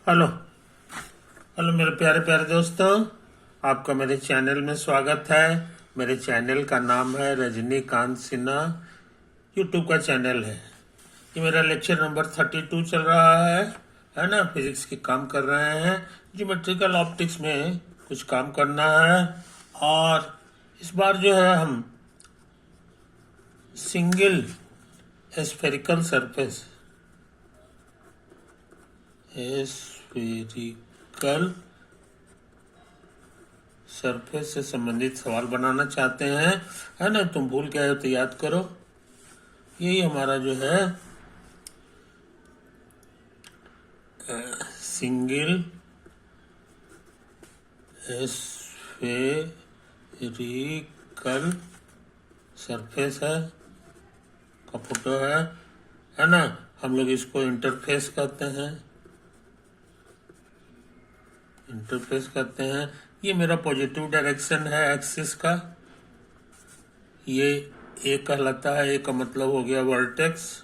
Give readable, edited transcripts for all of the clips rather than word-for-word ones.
Hello hello मेरे प्यारे प्यारे दोस्तों, आपका मेरे चैनल में स्वागत है। मेरे चैनल का नाम है रजनीकांत सिन्हा, यूट्यूब का चैनल है। ये मेरा लेक्चर नंबर 32 चल रहा है ना। फिजिक्स की काम कर रहे हैं, ज्योमेट्रिकल ऑप्टिक्स में कुछ काम करना है। और इस बार जो है हम single spherical surface spherical surface से संबंधित सवाल बनाना चाहते हैं, है ना। तुम भूल गए हो तो याद करो। यही हमारा जो है सिंगल स्फेरिकल सरफेस है का फोटो है ना। हम लोग इसको इंटरफेस कहते हैं। ये मेरा पॉजिटिव डायरेक्शन है एक्सिस का। ये ए कहलाता है। ए का मतलब हो गया वर्टेक्स।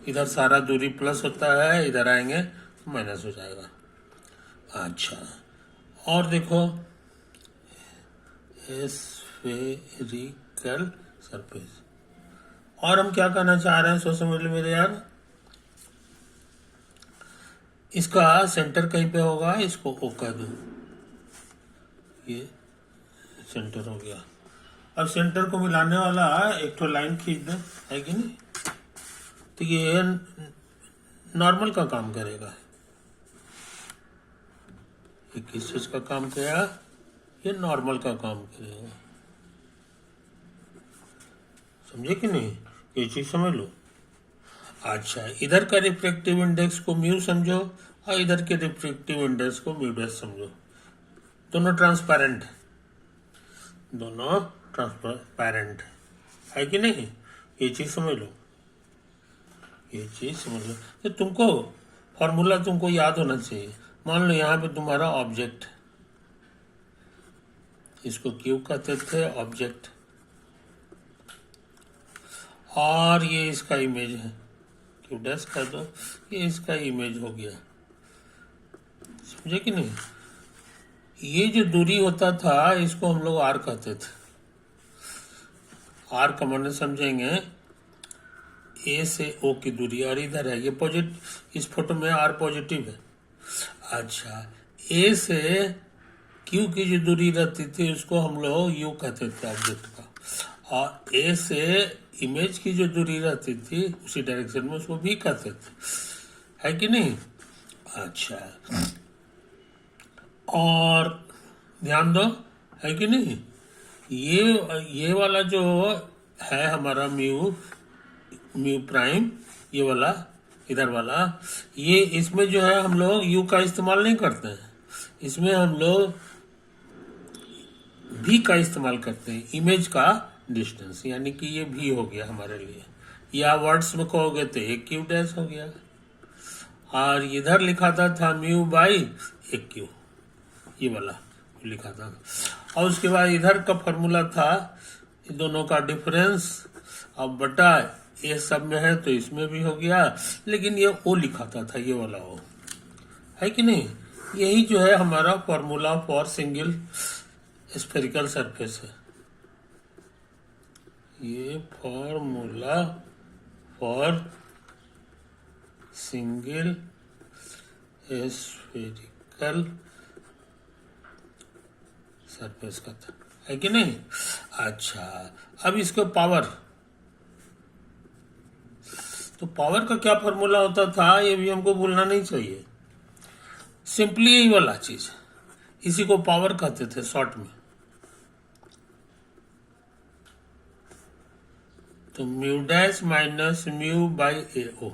इधर सारा दूरी प्लस होता है, इधर आएंगे तो माइनस हो जाएगा। अच्छा, और देखो स्फेरिकल सरफेस। और हम क्या कहना चाह रहे हैं, सोच समझ लो मेरे यार। इसका सेंटर कहीं पे होगा, इसको ओ कह दो। ये सेंटर हो गया। अब सेंटर को मिलाने वाला एक तो लाइन खींच दो, है कि नहीं। तो ये नॉर्मल का काम करेगा। ये किस चीज का काम करेगा? ये नॉर्मल का काम करेगा। समझे कि नहीं? ये चीज समझ लो। अच्छा, इधर का रिफ्रैक्टिव इंडेक्स को म्यू समझो और इधर के रिफ्रैक्टिव इंडेक्स को म्यू डैश समझो। दोनों ट्रांसपेरेंट है कि नहीं। ये चीज समझ लो। तो तुमको फॉर्मूला तुमको याद होना चाहिए। मान लो यहाँ पे तुम्हारा ऑब्जेक्ट, इसको क्यू कहते थे ऑब्जेक्ट, और ये इसका इमेज है, क्यू डैश कर दो। ये इसका इमेज हो गया। समझे कि नहीं। ये जो दूरी होता था इसको हम लोग आर कहते थे। आर का माने समझेंगे ए से ओ की दूरी, और इधर है ये पॉजिटिव। इस फोटो में आर पॉजिटिव है। अच्छा, ए से क्यू की जो दूरी रहती थी उसको हम लोग यू कहते थे ऑब्जेक्ट का, और ए से इमेज की जो दूरी रहती थी उसी डायरेक्शन में उसको भी कहते थे, है कि नहीं। अच्छा, और ध्यान दो, है कि नहीं। ये वाला जो है हमारा म्यू प्राइम, ये वाला इधर वाला, ये इसमें जो है हम लोग यू का इस्तेमाल नहीं करते हैं। इसमें हम लोग भी का इस्तेमाल करते हैं, इमेज का डिस्टेंस, यानी कि ये भी हो गया हमारे लिए। या वर्ड्स में कहोगे तो एक क्यू डैश हो गया। और इधर लिखा था म्यू बाई एक क्यू, ये वाला लिखा था। और उसके बाद इधर का फॉर्मूला था दोनों का डिफरेंस। अब बटा ये सब में है तो इसमें भी हो गया, लेकिन ये ओ लिखा था ये वाला ओ, है कि नहीं। यही जो है हमारा formula for single spherical surface है। ये formula for single spherical surface का था, है कि नहीं। अच्छा, अब इसको पावर, तो पावर का क्या फॉर्मूला होता था ये भी हमको भूलना नहीं चाहिए। सिंपली यही वाला चीज, इसी को पावर कहते थे शॉर्ट में। तो mu dash minus mu by A O,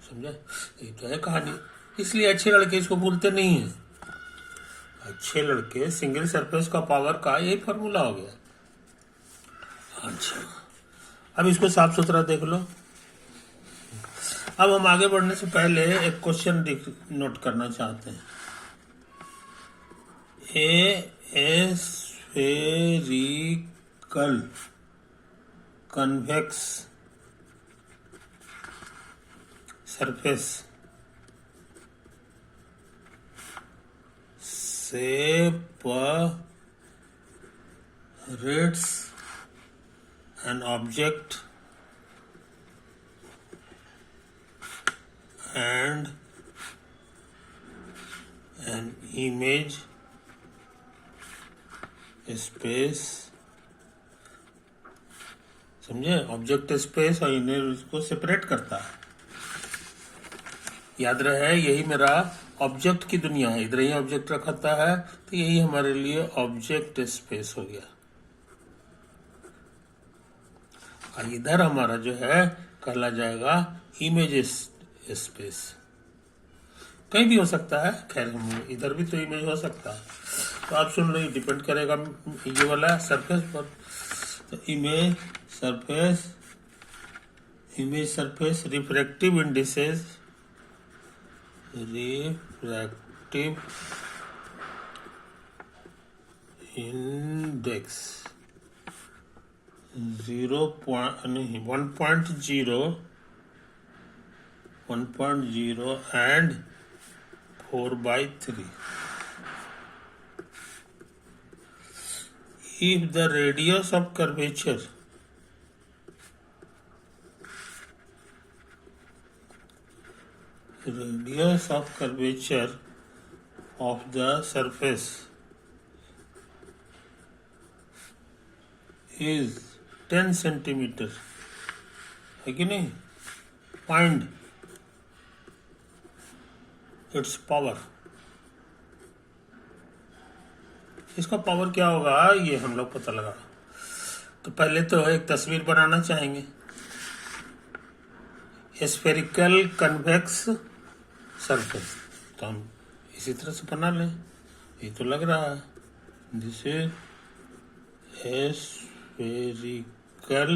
समझे। ये तो है कहानी। इसलिए अच्छे लड़के इसको भूलते नहीं हैं। अच्छे लड़के सिंगल सरफेस का पावर का यही फॉर्मूला हो गया। अच्छा, अब इसको साफ सुथरा देख लो। अब हम आगे बढ़ने से पहले एक क्वेश्चन नोट करना चाहते हैं। ए spherical convex surface separates an object and an image space, समझे? ऑब्जेक्ट स्पेस और इमेज को सेपरेट करता है। याद रहे यही मेरा ऑब्जेक्ट की दुनिया है, इधर ही ऑब्जेक्ट रखता है, तो यही हमारे लिए ऑब्जेक्ट स्पेस हो गया। और इधर हमारा जो है कहला जाएगा इमेज स्पेस। कहीं भी हो सकता है, खैर इधर भी तो इमेज हो सकता है, तो आप सुन लो, डिपेंड करेगा ये वाला सरफेस पर। तो image surface refractive indices, refractive index 1.0 and 4/3. If the radius of curvature of the surface is 10 centimetre, है कि नहीं? Find its power. इसका पावर क्या होगा ये हम लोग पता लगा। तो पहले तो एक तस्वीर बनाना चाहेंगे, स्फेरिकल कन्वेक्स सरफेस, तो हम इसी तरह से बना लें। ये तो लग रहा है this is spherical,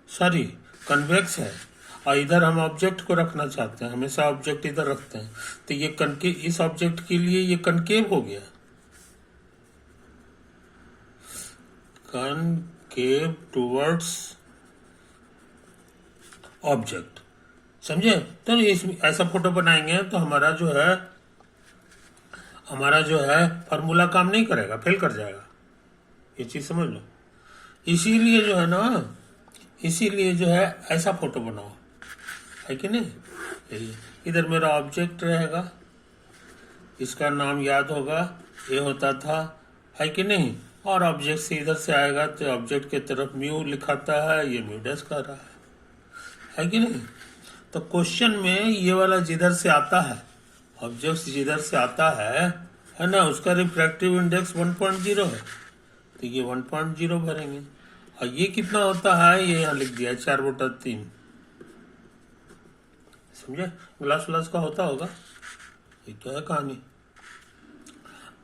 sorry convex है, और इधर हम ऑब्जेक्ट को रखना चाहते हैं, हमेशा ऑब्जेक्ट इधर रखते हैं, तो ये कनकेव, इस ऑब्जेक्ट के लिए ये कनकेव हो गया, कनकेव टुवर्ड्स ऑब्जेक्ट, समझे? तो ऐसा फोटो बनाएंगे तो हमारा जो है फॉर्मूला काम नहीं करेगा, फेल कर जाएगा, ये चीज समझ लो। इसीलिए जो है ऐसा फोटो बनाओ, है कि नहीं? इधर मेरा ऑब्जेक्ट रहेगा, इसका नाम याद होगा, ये होता था, है कि नहीं? और ऑब्जेक्ट से इधर से आएगा तो ऑब्जेक्ट के तरफ म्यू लिखाता है, ये म्यू डैश कर रहा है कि नहीं? तो क्वेश्चन में ये वाला जिधर से आता है, ऑब्जेक्ट जिधर से आता है ना, उसका रिफ्रैक्टिव इंडेक्स 1.0 है, तो ये 1.0 भरेंगे। और ये कितना होता है ये यहाँ लिख दिया 4/3, समझे? ग्लास का होता होगा, ये तो है कहानी।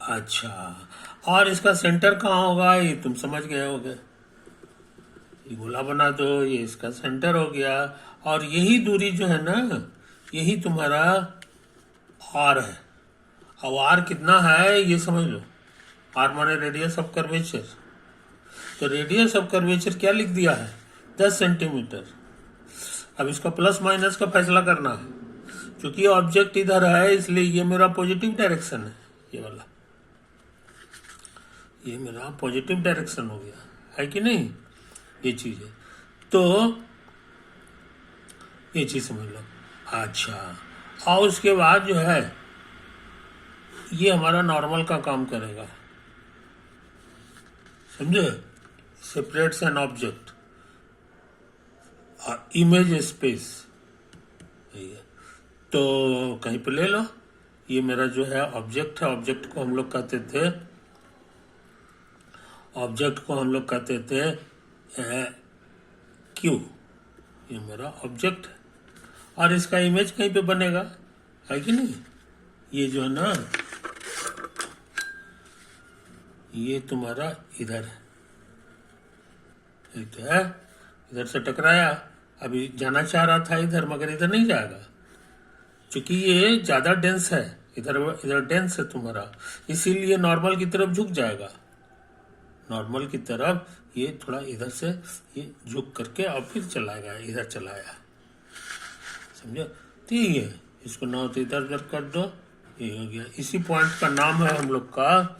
अच्छा, और इसका सेंटर कहाँ होगा ये तुम समझ गए होगे, ये गोला बना दो, ये इसका सेंटर हो गया, और यही दूरी जो है ना, यही तुम्हारा आर है। अब आर कितना है ये समझ लो, आर माने रेडियस ऑफ कर्वेचर, तो रेडियस ऑफ कर्वेचर क्या लिख दिया है 10 सेंटीमीटर। अब इसका प्लस माइनस का फैसला करना है, क्योंकि ऑब्जेक्ट इधर है इसलिए ये मेरा पॉजिटिव डायरेक्शन है, ये वाला ये मेरा पॉजिटिव डायरेक्शन हो गया, है कि नहीं? ये चीज है, तो ये चीज समझ लो। अच्छा, और उसके बाद जो है ये हमारा नॉर्मल का काम करेगा, समझे? Separates an object image space, तो कहीं पे ले लो, ये मेरा जो है ऑब्जेक्ट है, ऑब्जेक्ट को हम लोग कहते थे क्यू, ये मेरा ऑब्जेक्ट है, और इसका इमेज कहीं पे बनेगा, है कि नहीं? ये जो है ना, ये तुम्हारा इधर है, तो है, इधर से टकराया, अभी जाना चाह रहा था इधर, मगर इधर नहीं जाएगा, क्योंकि ये ज्यादा डेंस है, इधर डेंस है तुम्हारा, इसीलिए नॉर्मल की तरफ झुक जाएगा, नॉर्मल की तरफ ये थोड़ा इधर से ये झुक करके और फिर चलाएगा, इधर चलाया, समझे? तो ये इसको ना तो इधर उधर कर दो, ये हो गया। इसी पॉइंट का नाम है हम लोग का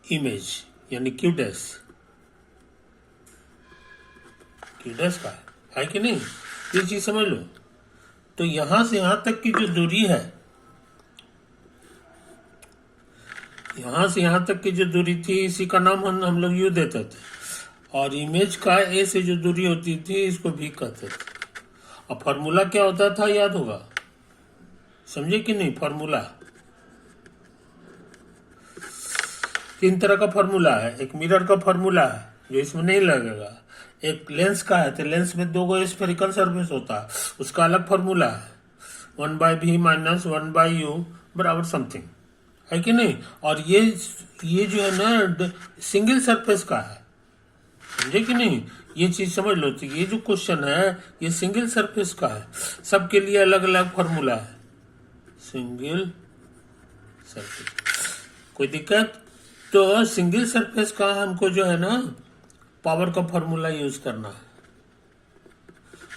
इमेज, यानी क्यू डैश। क्यू डैश का है कि नहीं, ये चीज समझ लो। तो यहां से यहां तक की जो दूरी है, यहां से यहां तक की जो दूरी थी, इसी का नाम हम लोग यू देते थे। और इमेज का ए से जो दूरी होती थी, इसको भी कहते थे। और फॉर्मूला क्या होता था, याद होगा, समझे कि नहीं? फॉर्मूला 3 तरह का फॉर्मूला है। एक मिरर का फॉर्मूला है जो इसमें नहीं लगेगा, एक लेंस का है, तो लेंस में 2 गो स्फेरिकल सरफेस होता है, उसका अलग फॉर्मूला है, 1/v माइनस 1/u बराबर समथिंग, है कि नहीं? और ये जो है ना सिंगल सरफेस का है, समझे कि नहीं? ये चीज समझ लो। तो ये जो क्वेश्चन है ये सिंगल सरफेस का है, सबके लिए अलग अलग फॉर्मूला है। सिंगल सरफेस, कोई दिक्कत? तो सिंगल सरफेस का हमको जो है ना पावर का फॉर्मूला यूज करना है।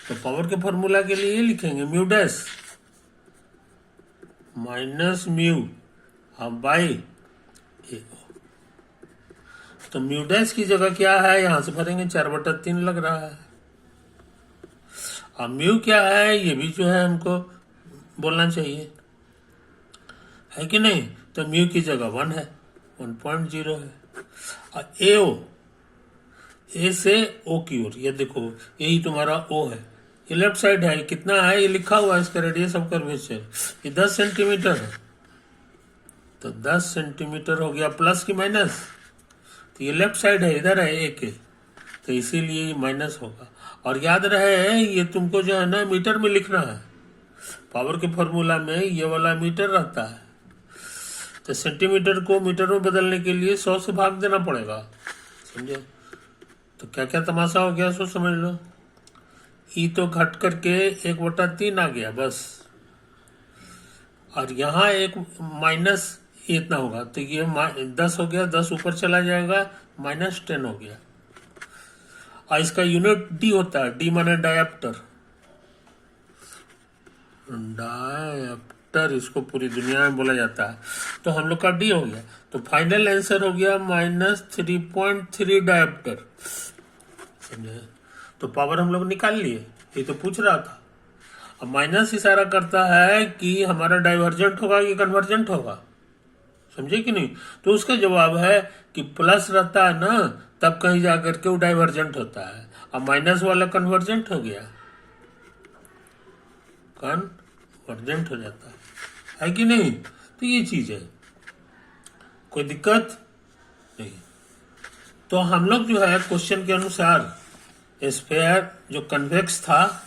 तो पावर के फॉर्मूला के लिए लिखेंगे mu dash minus mu by A. तो म्यू डैश की जगह क्या है, यहां से भरेंगे 4/3 लग रहा है। अब म्यू क्या है, ये भी जो है हमको बोलना चाहिए, है कि नहीं? तो म्यू की जगह 1 है, 1.0 है। और ए से ओ की ओर, ये देखो यही तुम्हारा ओ है, ये लेफ्ट साइड है। कितना है ये लिखा हुआ है, इसका रेडियस ऑफ कर्वेचर ये 10 सेंटीमीटर है। तो 10 सेंटीमीटर हो गया, प्लस की माइनस? तो ये लेफ्ट साइड है, इधर है ए के, तो इसीलिए ये माइनस होगा। और याद रहे ये तुमको जो है ना मीटर में लिखना है। पावर के फॉर्मूला में ये वाला मीटर रहता है, तो सेंटीमीटर को मीटर में बदलने के लिए 100 से भाग देना पड़ेगा, समझे? तो क्या क्या तमाशा हो गया सो समझ लो। ई तो घट करके 1/3 आ गया बस, और यहाँ एक माइनस इतना होगा, तो ये 10 हो गया, 10 ऊपर चला जाएगा, -10 हो गया। और इसका यूनिट डी होता है, डी माने डायप्टर। डायप्टर इसको पूरी दुनिया में बोला जाता है। तो हम लोग का डी हो गया, तो फाइनल आंसर हो गया -3.3 डायप्टर, समझे? तो पावर हम लोग निकाल लिए, ये तो पूछ रहा था। अब माइनस इशारा करता है कि हमारा डाइवर्जेंट होगा कि कन्वर्जेंट होगा, समझे कि नहीं? तो उसका जवाब है कि प्लस रहता है ना, तब कहीं जाकर के वो डाइवर्जेंट होता है। अब माइनस वाला कन्वर्जेंट हो गया, कन्वर्जेंट हो जाता है कि नहीं? तो ये चीज है, कोई दिक्कत नहीं। तो हम लोग जो है क्वेश्चन के अनुसार स्फीयर जो कन्वेक्स था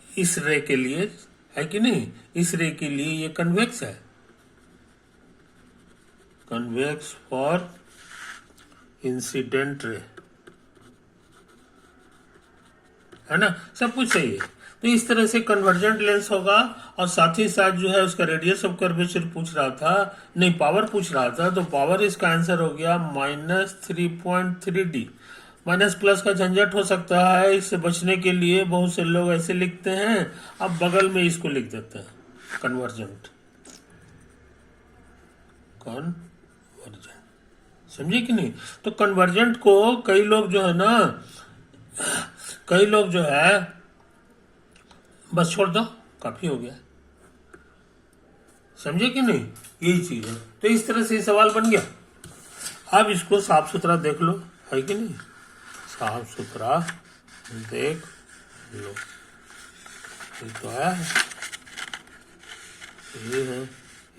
इस रे के लिए, है कि नहीं? इस रे के लिए ये कन्वेक्स है, कन्वेक्स फॉर इंसिडेंट रे, है ना? सब कुछ सही है। तो इस तरह से कन्वर्जेंट लेंस होगा, और साथ ही साथ जो है उसका रेडियस ऑफ कर्वेचर पूछ रहा था, नहीं पावर पूछ रहा था। तो पावर इसका आंसर हो गया -3.3D। माइनस प्लस का झंझट हो सकता है, इससे बचने के लिए बहुत से लोग ऐसे लिखते हैं, अब बगल में इसको लिख देते हैं कन्वर्जेंट, कन्वर्जेंट, समझे कि नहीं? तो कन्वर्जेंट को कई लोग जो है ना, कई लोग जो है बस छोड़ दो, काफी हो गया, समझे कि नहीं? यही चीज है। तो इस तरह से सवाल बन गया। अब इसको साफ सुथरा देख लो, है कि नहीं? साफ सुथरा देख लो, ये तो है, यही है,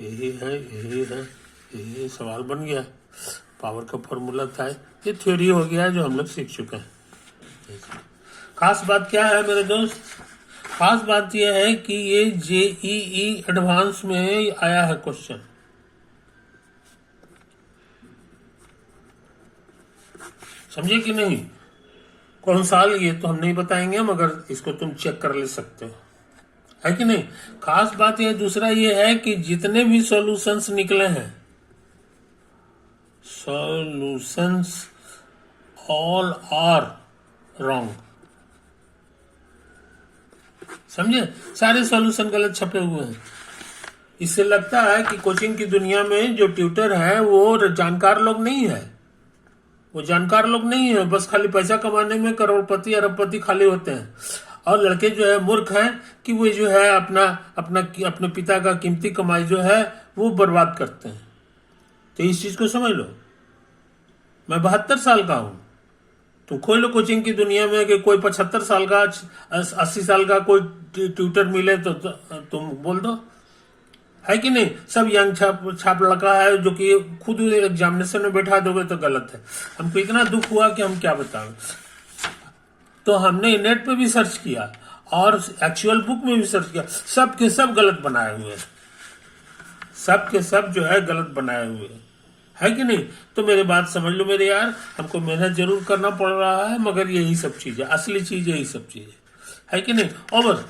यही है, यही है, यही सवाल बन गया। पावर का फॉर्मूला था, ये थ्योरी हो गया जो हम लोग सीख चुके हैं। खास बात क्या है मेरे दोस्त? खास बात यह है कि ये JEE एडवांस में आया है क्वेश्चन, समझे कि नहीं? कौन साल ये तो हम नहीं बताएंगे, मगर इसको तुम चेक कर ले सकते हो, है कि नहीं? खास बात यह दूसरा ये है कि जितने भी सॉल्यूशंस निकले हैं, सॉल्यूशंस ऑल आर रॉन्ग, समझे? सारे सॉल्यूशन गलत छपे हुए हैं, इससे लगता है कि कोचिंग की दुनिया में जो ट्यूटर है वो जानकार लोग नहीं है, वो जानकार लोग नहीं है, बस खाली पैसा कमाने में करोड़पति अरबपति खाली होते हैं। और लड़के जो है मूर्ख हैं कि वो जो है अपना अपना अपने पिता का कीमती कमाई जो है वो बर्बाद करते हैं। तो इस चीज को समझ लो। मैं 72 साल का हूं, तुम खोल लो कोचिंग की दुनिया में कि कोई 75 साल का 80 साल का कोई ट्यूटर मिले तो तुम बोल दो, है कि नहीं। सब यंग छाप लड़का है जो कि खुद एग्जामिनेशन में बैठा दोगे तो गलत है। हमको इतना दुख हुआ कि हम क्या बताएं। तो हमने नेट पे भी सर्च किया और एक्चुअल बुक में भी सर्च किया, सब के सब गलत बनाए हुए हैं, सब के सब जो है गलत बनाए हुए हैं, है कि नहीं। तो मेरे बात समझ लो मेरे यार, हमको मेहनत जरूर करना पड़ रहा है, मगर यही सब चीज है, असली चीज यही सब चीज है कि नहीं। ओवर।